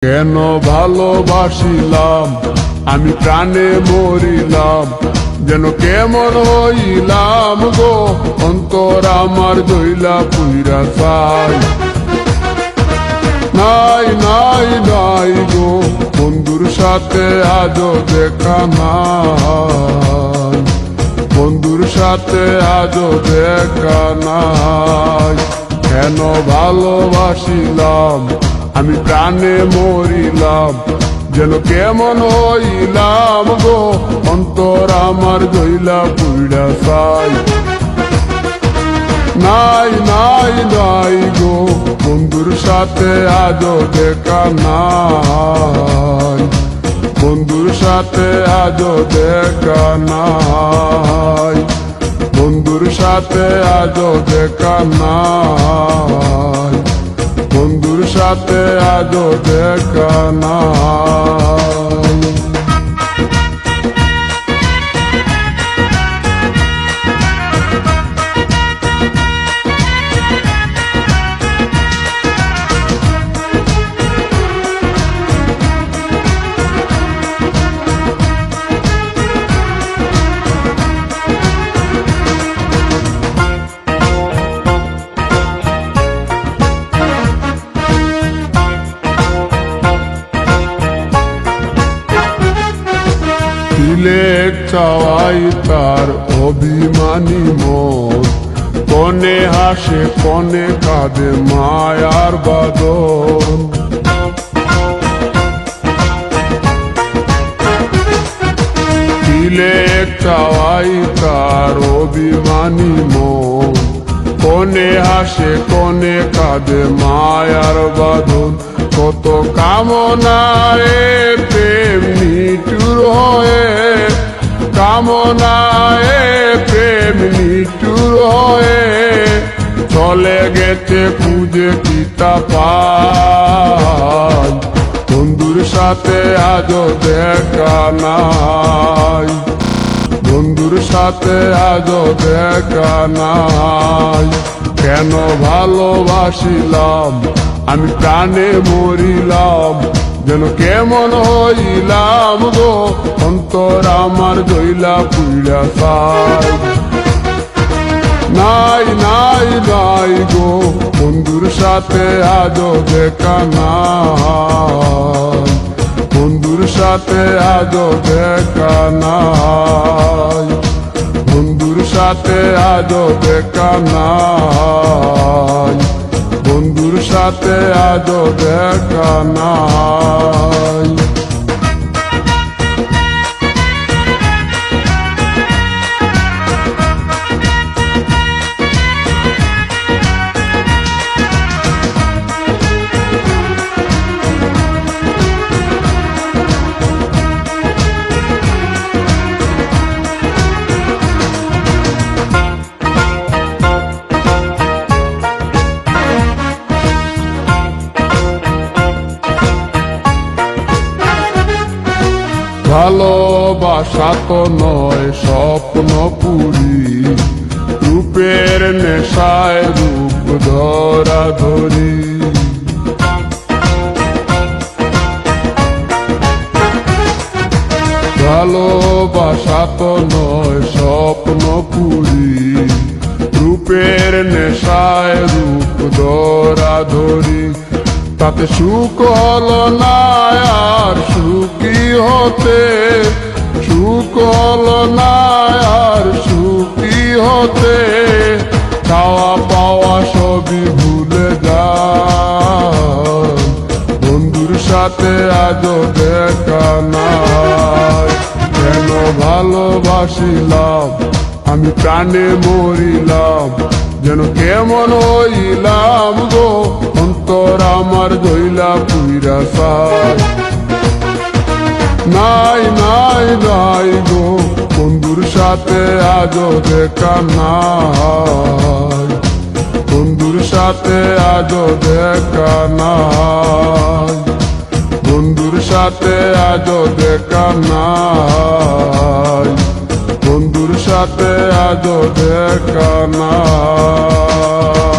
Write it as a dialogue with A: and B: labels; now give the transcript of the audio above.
A: কেন ভালোবাসিলাম আমি প্রাণে মরিলাম, যেন কেমন হইলাম গো, অন্তর আমার জইলা পুইরা চাই। নাই নাই নাই গো, বন্ধুর সাথে আজও দেখা নাই, বন্ধুর সাথে আজও দেখা নাই। কেন ভালোবাসিলাম আমি প্রাণে মরিলাম, যেন কেমন হইলাম গো, অন্তর আমার জইলা পুইরা চাই। নাই নাই নাই গো, বন্ধুর সাথে আজও দেখা নাই, বন্ধুর সাথে আজও দেখা নাই, বন্ধুর সাথে আজও দেখা নাই, বন্ধুর সাথে আজও দেখা নাই। তিলেক চাওয়াই তার অভিমানী মন, কনে হাসে কনে কাঁদে মায়ার বাদন। তিলেক চাওয়াই তার অভিমানী মন, কনে হাসে কনে কাঁদে মায়ার বাঁধন। কত কামনায় প্রেম নিঠুর হয়ে, কামনায় প্রেম নিঠুর হয়ে, চলে গেছে খুঁজে কিতা পাই, বন্ধুর সাথে আজও দেখা নাই, বন্ধুর সাথে আজও দেখা নাই। কেন ভালোবাসিলাম আমি প্রাণে মরিলাম, যেন কেমন হইলাম গো, অন্তর আমার জইলা পুইরা চাই। নাই নাই নাই গো, বন্ধুর সাথে আজও দেখা নাই, বন্ধুর সাথে আজও দেখা নাই, বন্ধুর সাথে আজও দেখা নাই, বন্ধুর সাথে আজও দেখা নাই। ভালোবাসা তো নয় স্বপ্ন পুরি, রূপের নেশায় রূপ ধরা ধরি। ভালোবাসা তো নয় স্বপ্ন পুরি, রূপের নেশায় রূপ ধরা ধরি। তাতে সুখ হলো না আর সুখী হতে, সুখ হলো না আর সুখী হতে, চাওয়া পাওয়া সবই ভুলে যায়, বন্ধুর সাথে আজও দেখা নাই। কেন ভালোবাসিলাম আমি প্রাণে মরিলাম, যেন কেমন হইলাম গো, অন্তর আমার জইলা পুইরা চাই। নাই নাই নাই গো, বন্ধুর সাথে আজও দেখা নাই, বন্ধুর সাথে আজও দেখা নাই, বন্ধুর সাথে আজও দেখা নাই, বন্ধুর সাথে আজও দেখা নাই।